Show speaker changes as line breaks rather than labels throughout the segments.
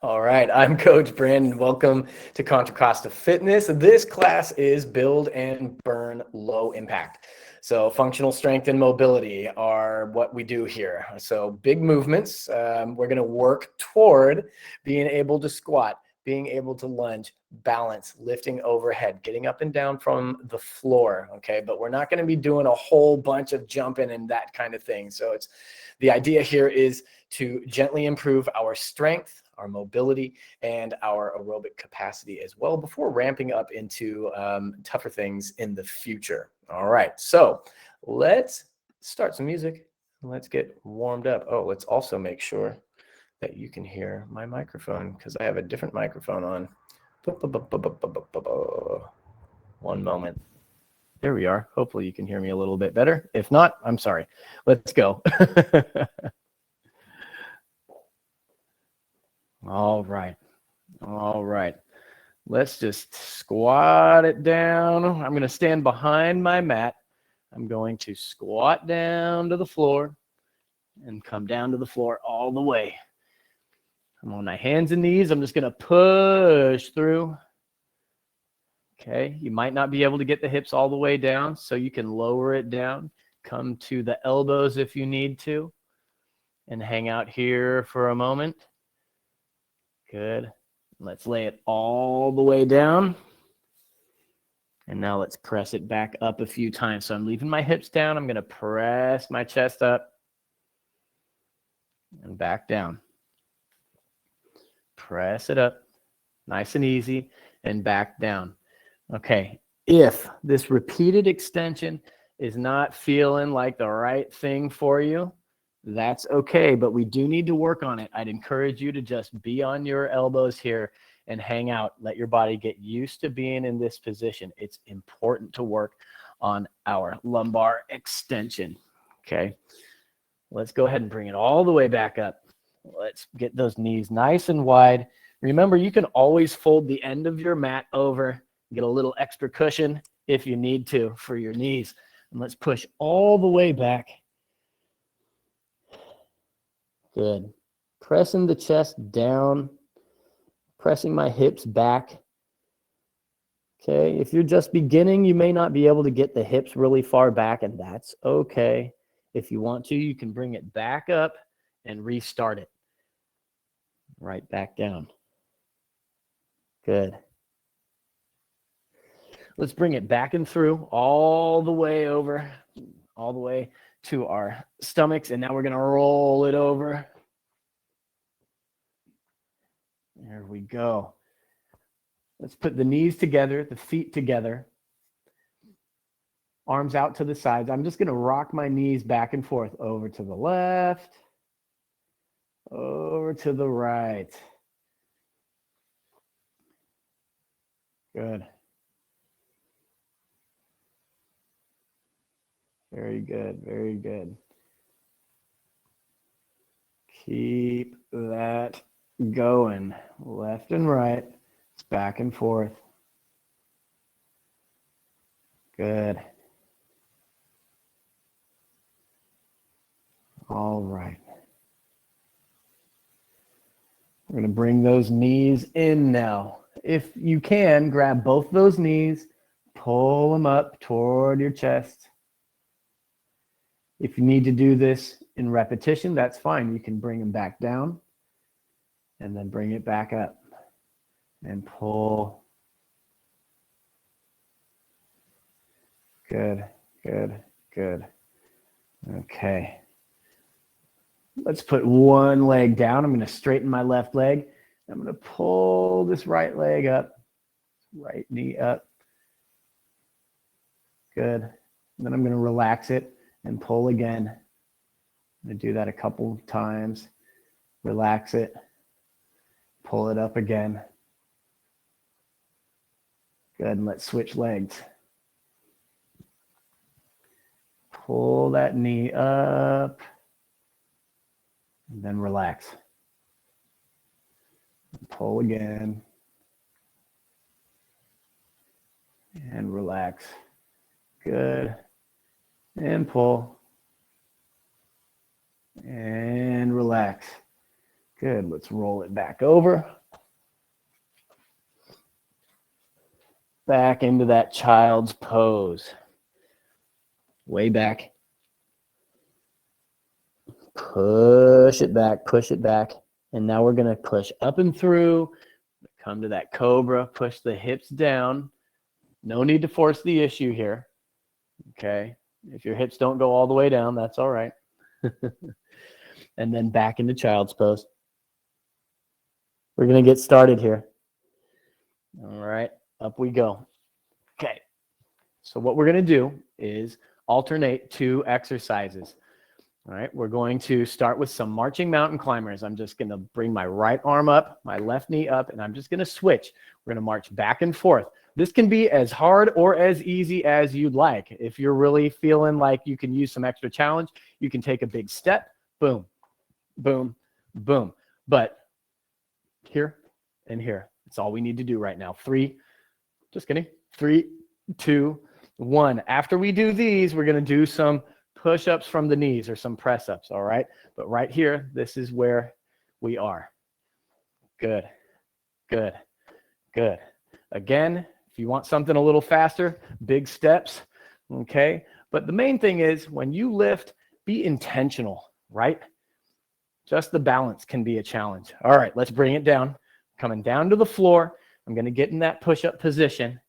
All right, I'm Coach Brandon. Welcome to Contra Costa Fitness. This class is Build and Burn Low Impact. So functional strength and mobility are what we do here. So big movements. We're going to work toward being able to squat, being able to lunge, balance, lifting overhead, getting up and down from the floor. Okay, but we're not going to be doing a whole bunch of jumping and that kind of thing. So the idea here is to gently improve our strength, our mobility, and our aerobic capacity as well before ramping up into tougher things in the future. All right, so let's start some music. Let's get warmed up. Oh, let's also make sure that you can hear my microphone because I have a different microphone on. One moment. There we are. Hopefully you can hear me a little bit better. If not, I'm sorry. Let's go. All right. All right. Let's just squat it down. I'm going to stand behind my mat. I'm going to squat down to the floor and come down to the floor all the way. I'm on my hands and knees. I'm just going to push through. Okay. You might not be able to get the hips all the way down, so you can lower it down. Come to the elbows if you need to and hang out here for a moment. Good. Let's lay it all the way down. And now let's press it back up a few times. So I'm leaving my hips down. I'm going to press my chest up and back down. Press it up, nice and easy, and back down. Okay. If this repeated extension is not feeling like the right thing for you, that's okay, but we do need to work on it. I'd encourage you to just be on your elbows here and hang out. Let your body get used to being in this position. It's important to work on our lumbar extension. Okay, let's go ahead and bring it all the way back up. Let's get those knees nice and wide. Remember, you can always fold the end of your mat over, get a little extra cushion if you need to for your knees. And let's push all the way back. Good. Pressing the chest down, pressing my hips back. Okay. If you're just beginning, you may not be able to get the hips really far back, and that's okay. If you want to, you can bring it back up and restart it. Right back down. Good. Let's bring it back and through all the way over, all the way to our stomachs, and now we're going to roll it over. There we go. Let's put the knees together, the feet together, arms out to the sides. I'm just going to rock my knees back and forth over to the left, over to the right. Good. Very good. Very good. Keep that going. Left and right. It's back and forth. Good. All right. We're going to bring those knees in now. If you can, grab both those knees, pull them up toward your chest. If you need to do this in repetition, that's fine. You can bring them back down and then bring it back up and pull. Good, good, good. Okay. Let's put one leg down. I'm going to straighten my left leg. I'm going to pull this right leg up, right knee up. Good. And then I'm going to relax it and pull again. I'm going to do that a couple times. Relax it. Pull it up again. Good. And let's switch legs. Pull that knee up. And then relax. Pull again. And relax. Good. And pull. And relax. Good. Let's roll it back over. Back into that child's pose. Way back. Push it back, push it back. And now we're going to push up and through. Come to that cobra, push the hips down. No need to force the issue here. Okay. If your hips don't go all the way down, that's all right. And then back into child's pose. We're going to get started here. All right. Up we go. Okay. So what we're going to do is alternate 2 exercises. All right. We're going to start with some marching mountain climbers. I'm just going to bring my right arm up, my left knee up, and I'm just going to switch. We're going to march back and forth. This can be as hard or as easy as you'd like. If you're really feeling like you can use some extra challenge, you can take a big step. Boom, boom, boom. But here and here. That's all we need to do right now. 3, just kidding. 3, 2, 1. After we do these, we're going to do some push-ups from the knees or some press-ups, all right? But right here, this is where we are. Good, good, good. Again, if you want something a little faster, big steps, okay? But the main thing is when you lift, be intentional, right? Just the balance can be a challenge. All right, let's bring it down. Coming down to the floor. I'm going to get in that push-up position.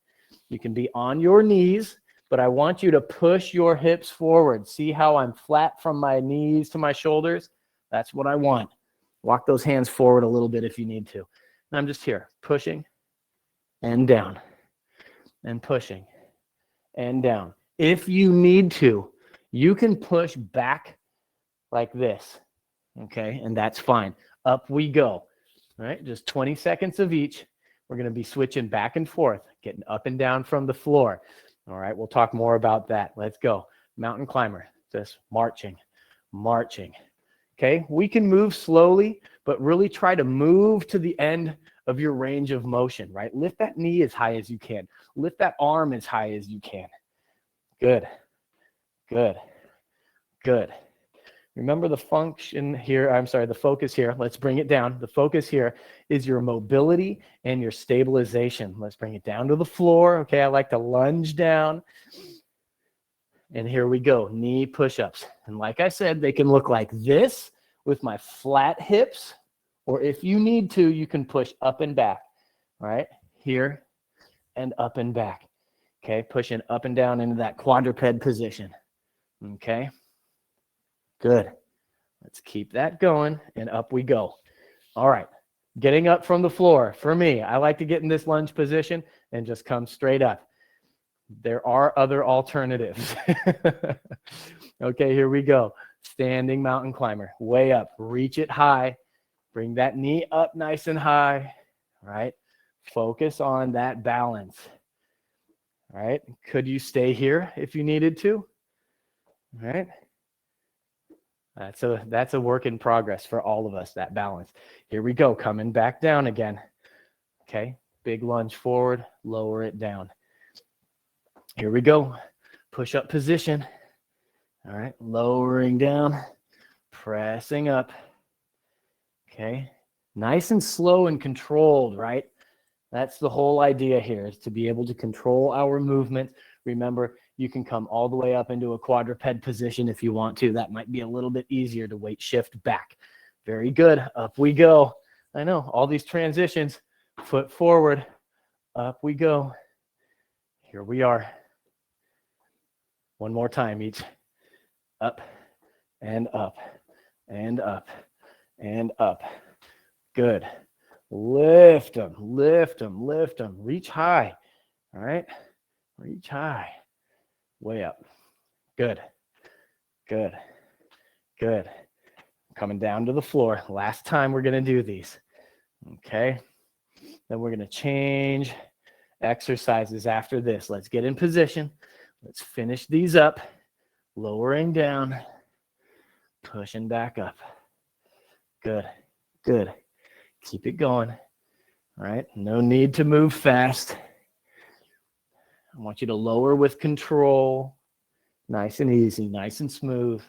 You can be on your knees, but I want you to push your hips forward. See how I'm flat from my knees to my shoulders? That's what I want. Walk those hands forward a little bit if you need to. And I'm just here, pushing and down and pushing and down. If you need to, you can push back like this, okay? And that's fine. Up we go. All right, just 20 seconds of each. We're going to be switching back and forth, getting up and down from the floor. All right, we'll talk more about that. Let's go. Mountain climber, just marching, marching. Okay, we can move slowly, but really try to move to the end of your range of motion, right? Lift that knee as high as you can. Lift that arm as high as you can. Good, good, good. Remember the function here, the focus here. Let's bring it down. The focus here is your mobility and your stabilization. Let's bring it down to the floor. Okay, I like to lunge down. And here we go, knee push-ups. And like I said, they can look like this with my flat hips, or if you need to, you can push up and back, all right? Here and up and back. Okay, pushing up and down into that quadruped position. Okay. Good. Let's keep that going, and up we go. All right. Getting up from the floor. For me, I like to get in this lunge position and just come straight up. There are other alternatives. Okay, here we go. Standing mountain climber. Way up. Reach it high. Bring that knee up nice and high. All right. Focus on that balance. All right. Could you here if you needed to? All right. That's a work in progress for all of us, that balance. Here we go, coming back down again. Okay, big lunge forward, lower it down. Here we go, push up position. All right, lowering down, pressing up. Okay, nice and slow and controlled, right? That's the whole idea here, is to be able to control our movement. Remember, you can come all the way up into a quadruped position if you want to. That might be a little bit easier to weight shift back. Very good. Up we go. I know, all these transitions. Foot forward. Up we go. Here we are. One more time each. Up and up and up and up. Good. Lift them, lift them, lift them. Reach high. All right. Reach high. Way up. Good. Good. Good. Coming down to the floor. Last time we're going to do these. Okay. Then we're going to change exercises after this. Let's get in position. Let's finish these up. Lowering down. Pushing back up. Good. Good. Keep it going. All right. No need to move fast. I want you to lower with control. Nice and easy, nice and smooth.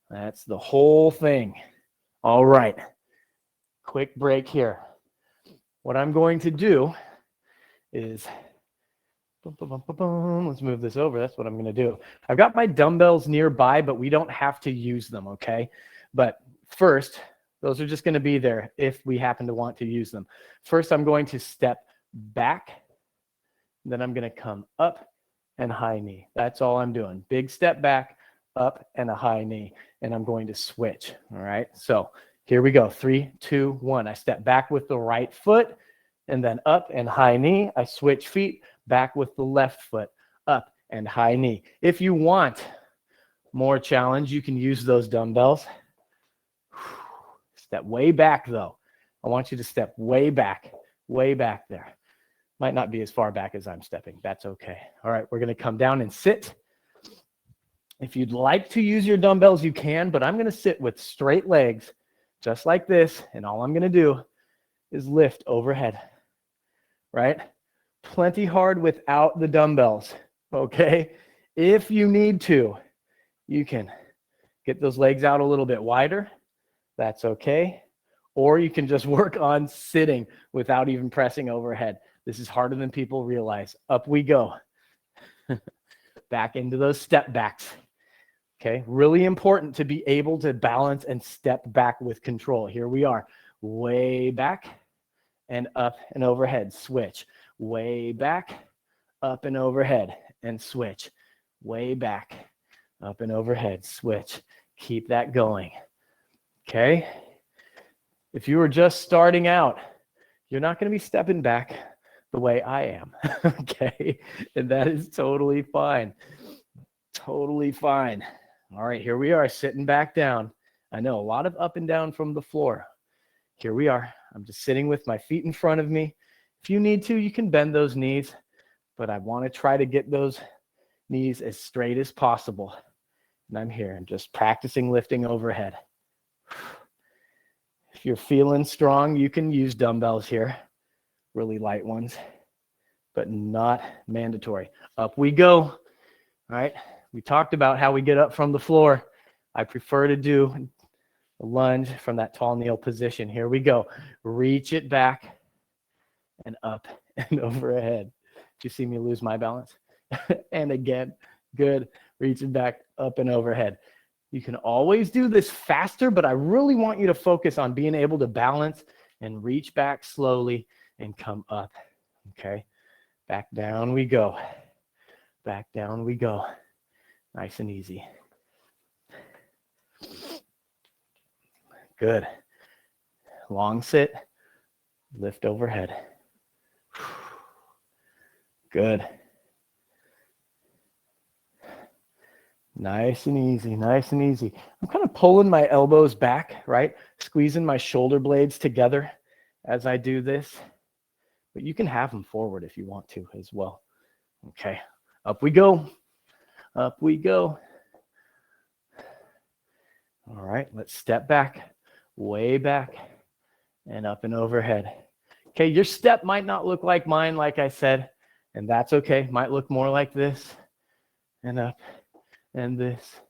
That's the whole thing. All right. quick break here. What I'm going to do is, let's move this over. That's what I'm going to do. I've got my dumbbells nearby, but we don't have to use them, okay? But first, those are just going to be there if we happen to want to use them. First, I'm going to step back. Then I'm going to come up and high knee. That's all I'm doing. Big step back, up, and a high knee. And I'm going to switch, all right? So here we go. 3, 2, 1. I step back with the right foot, and then up and high knee. I switch feet, back with the left foot, up and high knee. If you want more challenge, you can use those dumbbells. Step way back, though. I want you to step way back there. Might not be as far back as I'm stepping. That's okay. All right, we're going to come down and sit. If you'd like to use your dumbbells, you can, but I'm going to sit with straight legs, just like this, and all I'm going to do is lift overhead, right? Plenty hard without the dumbbells, okay? If you need to, you can get those legs out a little bit wider. That's okay. Or you can just work on sitting without even pressing overhead. This is harder than people realize. Up we go. Back into those step backs. Okay, really important to be able to balance and step back with control. Here we are. Way back and up and overhead. Switch. Way back, up and overhead, and switch. Way back, up and overhead. Switch. Keep that going. Okay? If you were just starting out, you're not going to be stepping back the way I am, okay? And that is totally fine. Totally fine. All right, here we are sitting back down. I know a lot of up and down from the floor. Here we are. I'm just sitting with my feet in front of me. If you need to, you can bend those knees, but I want to try to get those knees as straight as possible. And I'm here. I'm just practicing lifting overhead. If you're feeling strong, you can use dumbbells here. Really light ones, but not mandatory. Up we go. All right. We talked about how we get up from the floor. I prefer to do a lunge from that tall kneel position. Here we go. Reach it back and up and overhead. Did you see me lose my balance? And again, good. Reach it back, up and overhead. You can always do this faster, but I really want you to focus on being able to balance and reach back slowly and come up, okay? Back down we go. Back down we go. Nice and easy. Good. Long sit, lift overhead. Good. Nice and easy, nice and easy. I'm kind of pulling my elbows back, right? Squeezing my shoulder blades together as I do this. But you can have them forward if you want to as well. Okay, up we go. Up we go. All right, let's step back, way back, and up and overhead. Okay, your step might not look like mine, like I said, and that's okay. Might look more like this, and up, and this,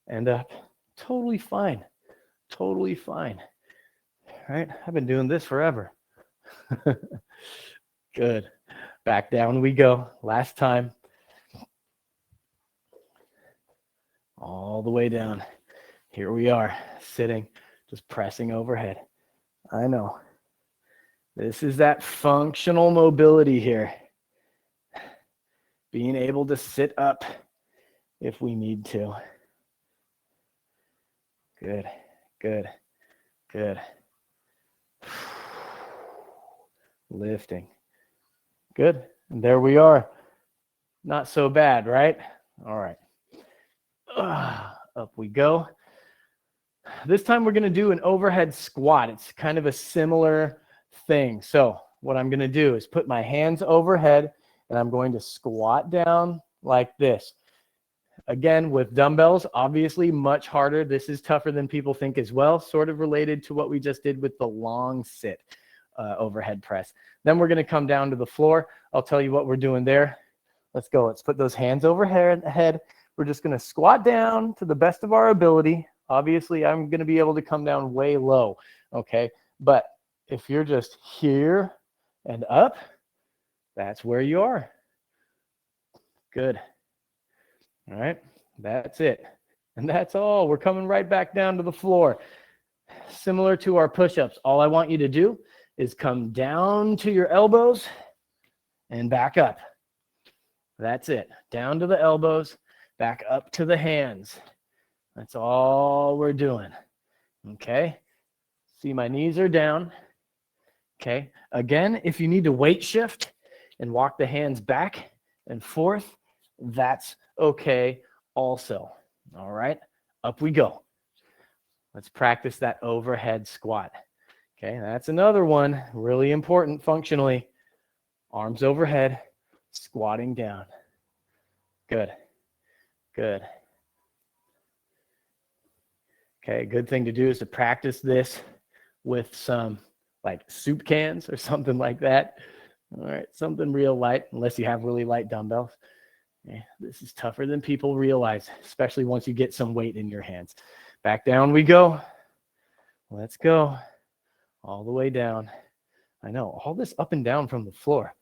and up. Totally fine. Totally fine. All right, I've been doing this forever. Good. Back down we go. Last time. All the way down. Here we are, sitting, just pressing overhead. I know. This is that functional mobility here. Being able to sit up if we need to. Good, good, good. Lifting. Good. And there we are. Not so bad, right? All right. Up we go. This time we're going to do an overhead squat. It's kind of a similar thing. So what I'm going to do is put my hands overhead and I'm going to squat down like this. Again, with dumbbells, obviously much harder. This is tougher than people think as well, sort of related to what we just did with the long sit overhead press. Then we're going to come down to the floor. I'll tell you what we're doing there. Let's go. Let's put those hands overhead. We're just going to squat down to the best of our ability. Obviously, I'm going to be able to come down way low, okay? But If you're just here and up, that's where you are. Good. All right, that's it. And that's all. We're coming right back down to the floor. Similar to our push-ups, all I want you to do is come down to your elbows and back up. That's it. Down to the elbows, back up to the hands. That's all we're doing. Okay. See, my knees are down. Okay. Again, if you need to weight shift and walk the hands back and forth, that's okay also. All right. Up we go. Let's practice that overhead squat. Okay. That's another one. Really important functionally. Arms overhead, squatting down. Good. Good. Okay, good thing to do is to practice this with some like soup cans or something like that. All right, something real light, unless you have really light dumbbells. Yeah, this is tougher than people realize, especially once you get some weight in your hands. Back down we go. Let's go. All the way down. I know, all this up and down from the floor.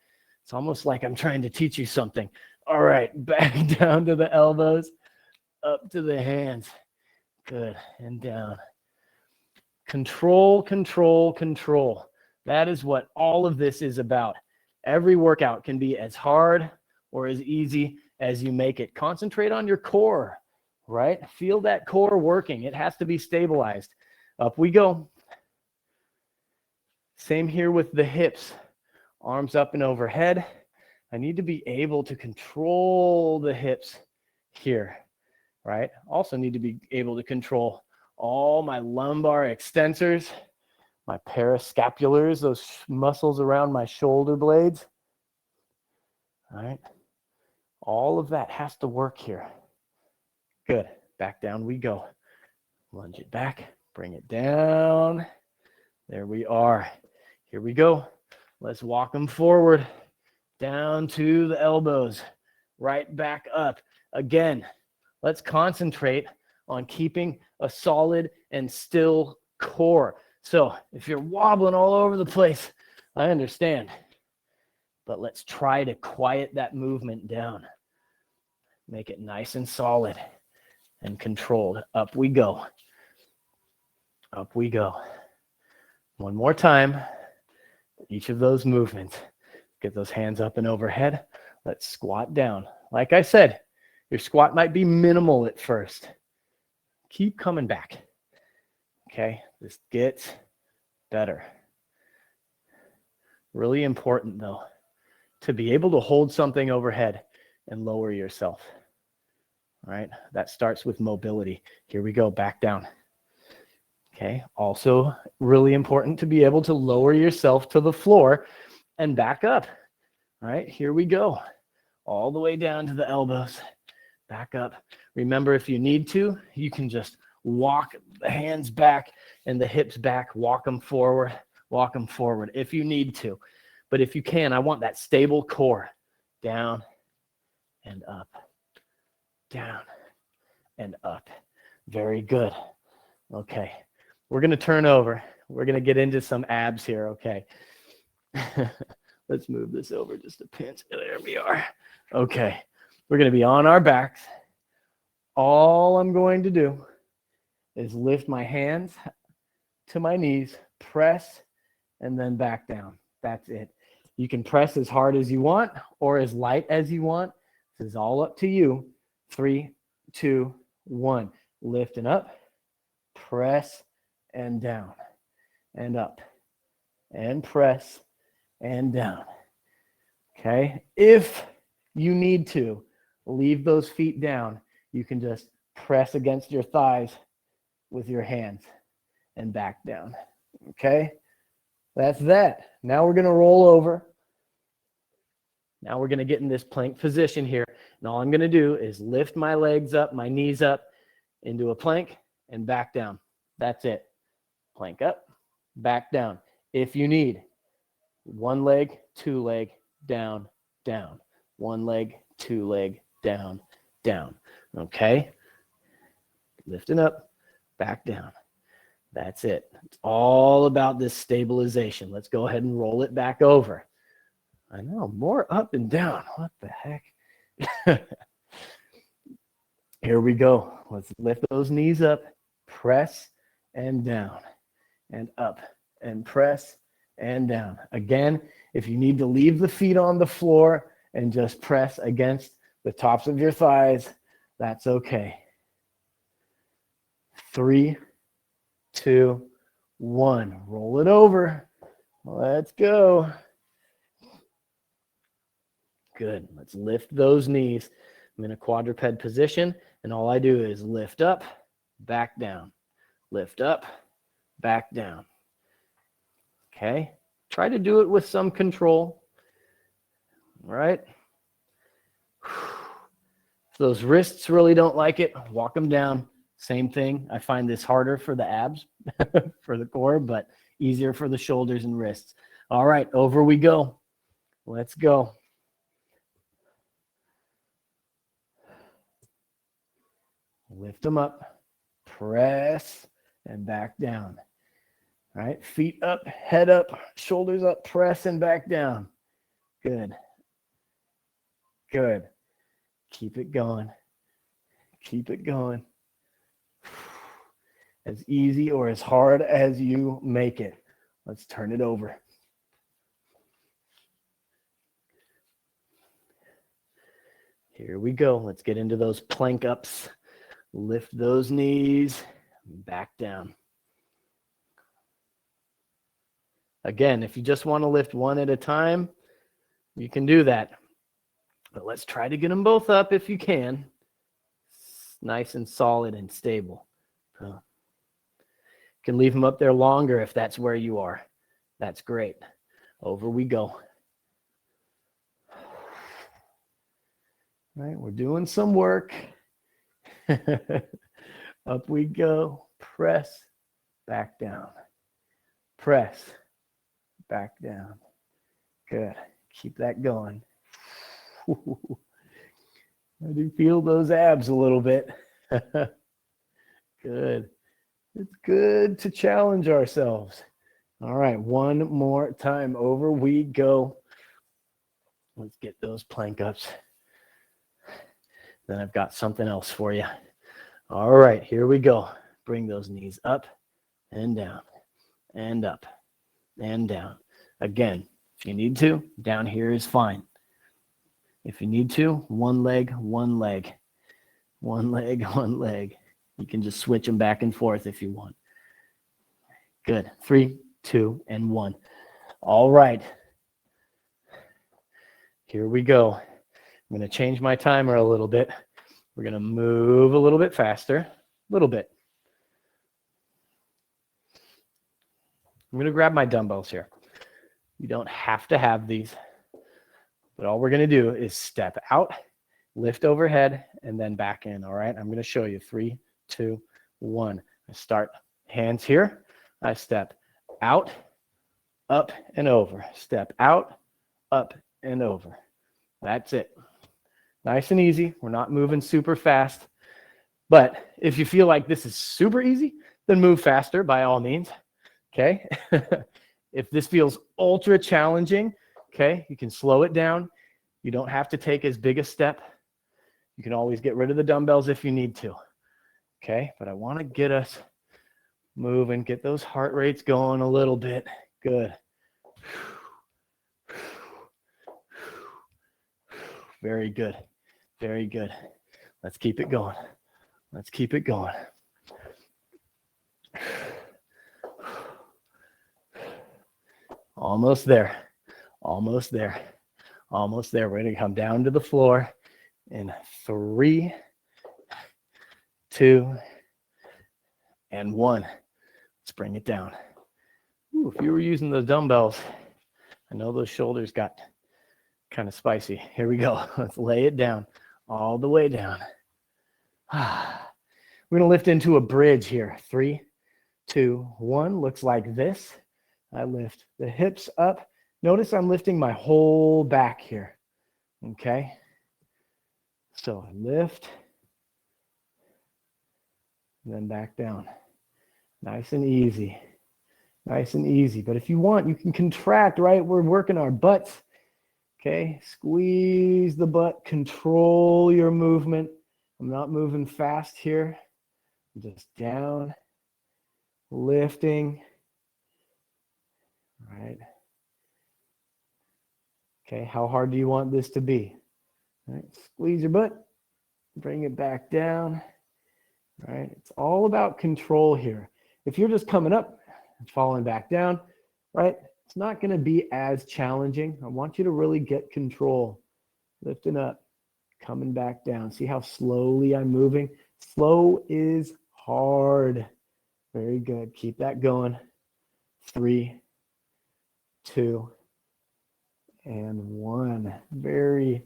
It's almost like I'm trying to teach you something. All right, back down to the elbows, up to the hands. Good, and down. Control, control, control. That is what all of this is about. Every workout can be as hard or as easy as you make it. Concentrate on your core, right? Feel that core working. It has to be stabilized. Up we go. Same here with the hips. Arms up and overhead. I need to be able to control the hips here, right? Also need to be able to control all my lumbar extensors, my parascapulars, those muscles around my shoulder blades. All right. All of that has to work here. Good. Back down we go. Lunge it back. Bring it down. There we are. Here we go. Let's walk them forward. Down to the elbows. Right back up. Again, let's concentrate on keeping a solid and still core. So if you're wobbling all over the place, I understand. But let's try to quiet that movement down. Make it nice and solid and controlled. Up we go. Up we go. One more time. Each of those movements. Get those hands up and overhead. Let's squat down. Like I said, your squat might be minimal at first. Keep coming back. Okay, this gets better. Really important though, to be able to hold something overhead and lower yourself. All right, that starts with mobility. Here we go, back down. Okay, also really important to be able to lower yourself to the floor and back up. All right, here we go. All the way down to the elbows, back up. Remember, if you need to, you can just walk the hands back and the hips back, walk them forward if you need to. But if you can, I want that stable core. Down and up, down and up. Very good. Okay, we're going to turn over. We're going to get into some abs here, okay? Let's move this over just a pinch. There we are. Okay, we're going to be on our backs. All I'm going to do is lift my hands to my knees, press, and then back down. That's it. You can press as hard as you want or as light as you want. This is all up to you. 3, 2, 1. Lift and up, press and down and up and press and down. Okay. If you need to leave those feet down, you can just press against your thighs with your hands and back down. Okay. That's that. Now we're going to roll over. Now we're going to get in this plank position here. And all I'm going to do is lift my legs up, my knees up into a plank and back down. That's it. Plank up, back down. If you need one leg, two leg, down, down. One leg, two leg, down, down. Okay. Lifting up, back down. That's it. It's all about this stabilization. Let's go ahead and roll it back over. I know, more up and down. What the heck? Here we go. Let's lift those knees up, press and down, and up, and press and down. Again, if you need to leave the feet on the floor and just press against the tops of your thighs, that's okay. 3, 2, 1. Roll it over. Let's go. Good. Let's lift those knees. I'm in a quadruped position, and all I do is lift up, back down. Lift up, back down. Okay. Try to do it with some control. All right. If those wrists really don't like it, walk them down. Same thing. I find this harder for the abs, for the core, but easier for the shoulders and wrists. All right, over we go. Let's go. Lift them up, press, and back down. All right, feet up, head up, shoulders up, press, and back down. Good. Good. Keep it going. Keep it going. As easy or as hard as you make it. Let's turn it over. Here we go. Let's get into those plank ups. Lift those knees, back down. Again, if you just want to lift one at a time, you can do that. But let's try to get them both up if you can. Nice and solid and stable. You can leave them up there longer if that's where you are. That's great. Over we go. All right, we're doing some work. Up we go. Press, back down. Press, back down. Good. Keep that going. I do feel those abs a little bit. Good. It's good to challenge ourselves. All right, one more time. Over we go. Let's get those plank ups. Then I've got something else for you. All right, here we go. Bring those knees up and down and up and down. Again, if you need to, down here is fine. If you need to, one leg, one leg. One leg, one leg. You can just switch them back and forth if you want. Good. 3, 2, and 1. All right. Here we go. I'm going to change my timer a little bit. We're going to move a little bit faster. A little bit. I'm going to grab my dumbbells here. You don't have to have these. But all we're going to do is step out, lift overhead, and then back in. All right. I'm going to show you. 3, 2, 1. I start hands here. I step out, up, and over. Step out, up, and over. That's it. Nice and easy. We're not moving super fast. But if you feel like this is super easy, then move faster by all means. Okay. If this feels ultra challenging, okay, you can slow it down. You don't have to take as big a step. You can always get rid of the dumbbells if you need to. Okay. But I want to get us moving, get those heart rates going a little bit. Good. Very good. Very good. Let's keep it going. Let's keep it going. Almost there. Almost there. Almost there. We're going to come down to the floor in 3, 2, and 1. Let's bring it down. Ooh, if you were using those dumbbells, I know those shoulders got kind of spicy. Here we go. Let's lay it down all the way down. We're going to lift into a bridge here. 3, 2, 1. Looks like this. I lift the hips up. Notice I'm lifting my whole back here. Okay. So I lift, then back down. Nice and easy. Nice and easy. But if you want, you can contract, right? We're working our butts. Okay, squeeze the butt, control your movement. I'm not moving fast here. I'm just down, lifting. All right. Okay, how hard do you want this to be? All right, squeeze your butt, bring it back down. All right, it's all about control here. If you're just coming up and falling back down, right, it's not going to be as challenging. I want you to really get control. Lifting up, coming back down. See how slowly I'm moving? Slow is hard. Very good. Keep that going. 3, 2, and 1. Very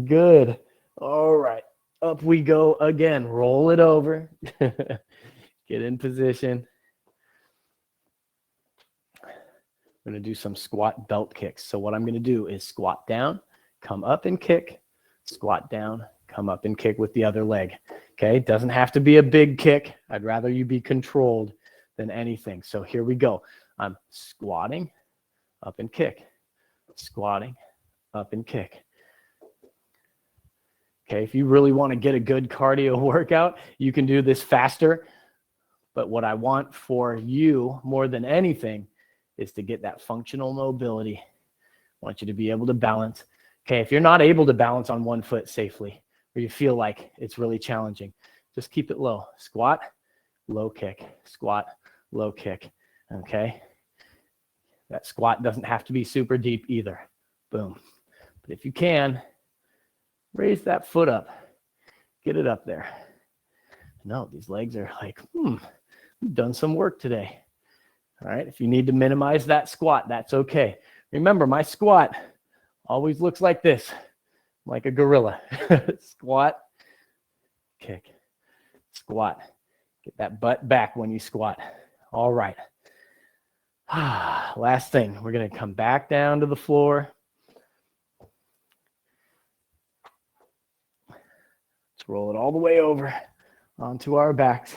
good. All right. Up we go again. Roll it over. Get in position. I'm going to do some squat belt kicks. So what I'm going to do is squat down, come up and kick, squat down, come up and kick with the other leg. Okay, it doesn't have to be a big kick. I'd rather you be controlled than anything. So here we go. I'm squatting, up and kick, squatting, up and kick. Okay, if you really want to get a good cardio workout, you can do this faster. But what I want for you more than anything is to get that functional mobility. I want you to be able to balance. Okay, if you're not able to balance on one foot safely, or you feel like it's really challenging, just keep it low. Squat, low kick, squat, low kick, okay? That squat doesn't have to be super deep either. Boom. But if you can, raise that foot up. Get it up there. No, these legs are like, we've done some work today. All right, if you need to minimize that squat, that's okay. Remember, my squat always looks like this, like a gorilla. Squat, kick, squat. Get that butt back when you squat. All right. Last thing, we're going to come back down to the floor. Let's roll it all the way over onto our backs.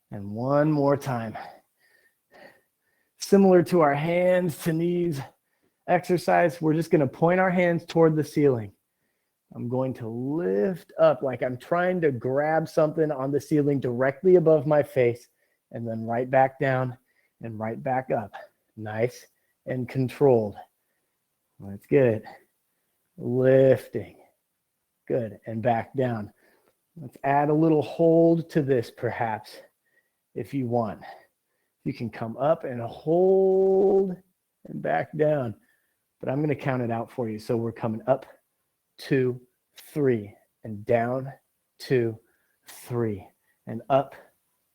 And one more time. Similar to our hands to knees exercise, we're just going to point our hands toward the ceiling. I'm going to lift up like I'm trying to grab something on the ceiling directly above my face, and then right back down and right back up. Nice and controlled. Let's get it. Lifting. Good. And back down. Let's add a little hold to this perhaps if you want. You can come up and hold and back down. But I'm going to count it out for you. So we're coming up, 2, 3, and down, 2, 3, and up,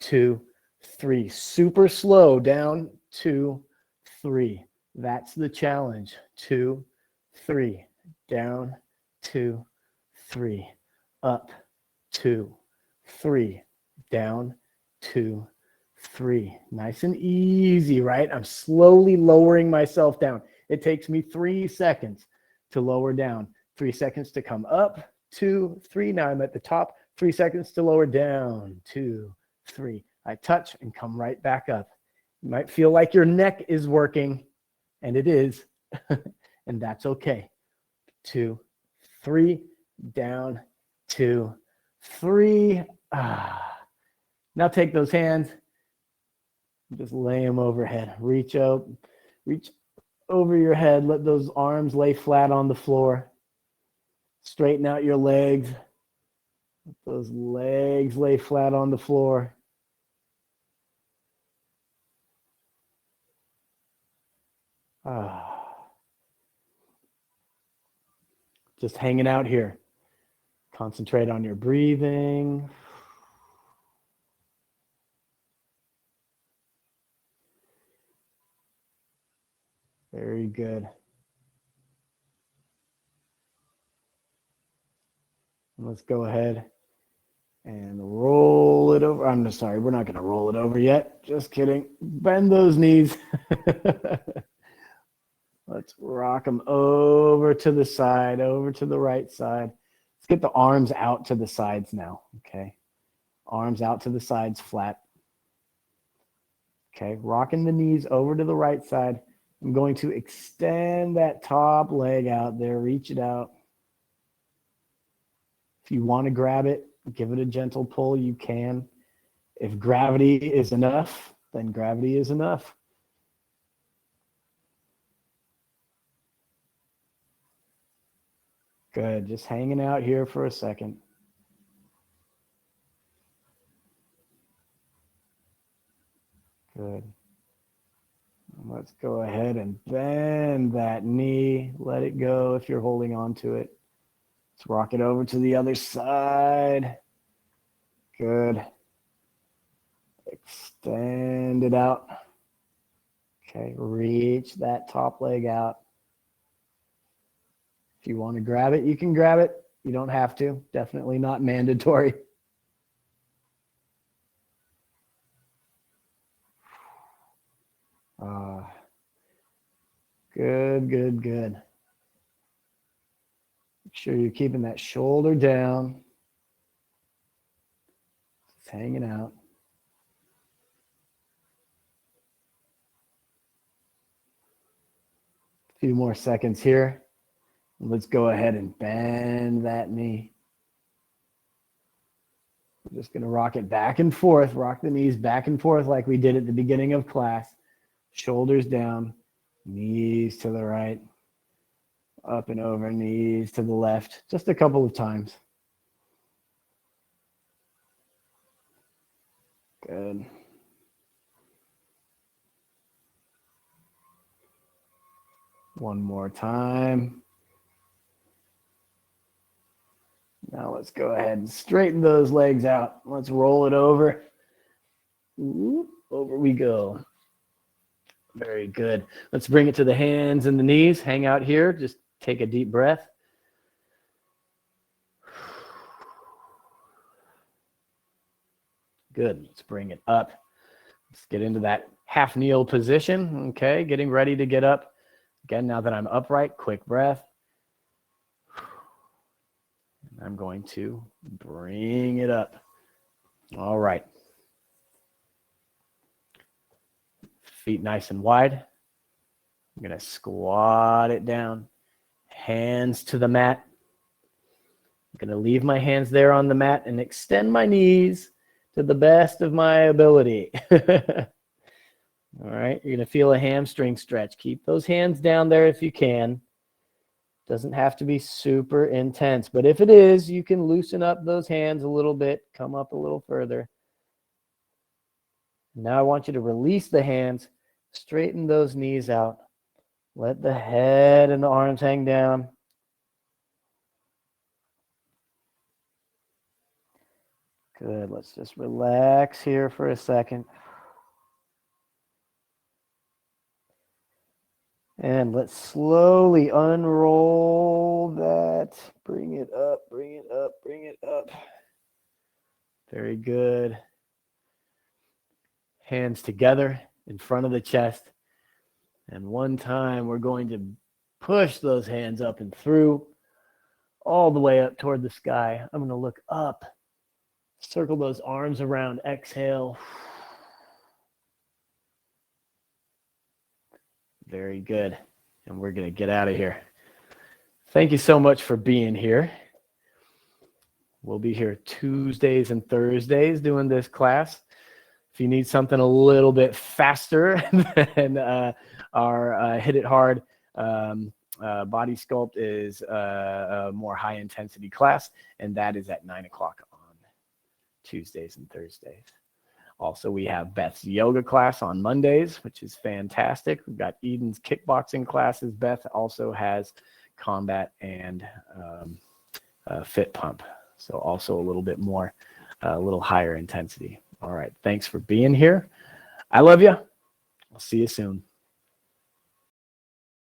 2, 3. Super slow, down, 2, 3. That's the challenge. 2, 3, down, 2, 3, up, 2, 3, down, 2, 3. Nice and easy, right? I'm slowly lowering myself down. It takes me 3 seconds to lower down, 3 seconds to come up, 2, 3. Now I'm at the top, 3 seconds to lower down, 2, 3. I touch and come right back up. You might feel like your neck is working, and it is, and that's okay. 2, 3, down, 2, 3. Now take those hands. Just lay them overhead. Reach out, reach over your head. Let those arms lay flat on the floor. Straighten out your legs. Let those legs lay flat on the floor. Just hanging out here. Concentrate on your breathing. Very good. Let's go ahead and roll it over. I'm sorry, we're not going to roll it over yet. Just kidding. Bend those knees. Let's rock them over to the side, over to the right side. Let's get the arms out to the sides now, okay? Arms out to the sides, flat. Okay, rocking the knees over to the right side. I'm going to extend that top leg out there, reach it out. If you want to grab it, give it a gentle pull, you can. If gravity is enough, then gravity is enough. Good, just hanging out here for a second. Good. Let's go ahead and bend that knee. Let it go if you're holding on to it. Let's rock it over to the other side. Good. Extend it out. Okay, reach that top leg out. If you want to grab it, you can grab it. You don't have to. Definitely not mandatory. Good, good, good. Make sure you're keeping that shoulder down. It's hanging out. A few more seconds here. Let's go ahead and bend that knee. We're just going to rock it back and forth. Rock the knees back and forth like we did at the beginning of class. Shoulders down, knees to the right, up and over, knees to the left. Just a couple of times. Good. One more time. Now let's go ahead and straighten those legs out. Let's roll it over. Over we go. Very good. Let's bring it to the hands and the knees. Hang out here. Just take a deep breath. Good. Let's bring it up. Let's get into that half kneel position. Okay, getting ready to get up. Again, now that I'm upright, quick breath. I'm going to bring it up. All right. Feet nice and wide. I'm going to squat it down. Hands to the mat. I'm going to leave my hands there on the mat and extend my knees to the best of my ability. All right. You're going to feel a hamstring stretch. Keep those hands down there if you can. Doesn't have to be super intense, but if it is, you can loosen up those hands a little bit, come up a little further. Now I want you to release the hands, straighten those knees out. Let the head and the arms hang down. Good. Let's just relax here for a second. And let's slowly unroll that. Bring it up, bring it up, bring it up. Very good. Hands together in front of the chest. And one time we're going to push those hands up and through, all the way up toward the sky. I'm going to look up. Circle those arms around. Exhale. Very good. And we're going to get out of here. Thank you so much for being here. We'll be here Tuesdays and Thursdays doing this class. If you need something a little bit faster than our Hit It Hard body sculpt is a more high intensity class, and that is at 9 o'clock on Tuesdays and Thursdays. Also, we have Beth's yoga class on Mondays, which is fantastic. We've got Eden's kickboxing classes. Beth also has combat and fit pump. So also a little bit more, a little higher intensity. All right. Thanks for being here. I love you. I'll see you soon.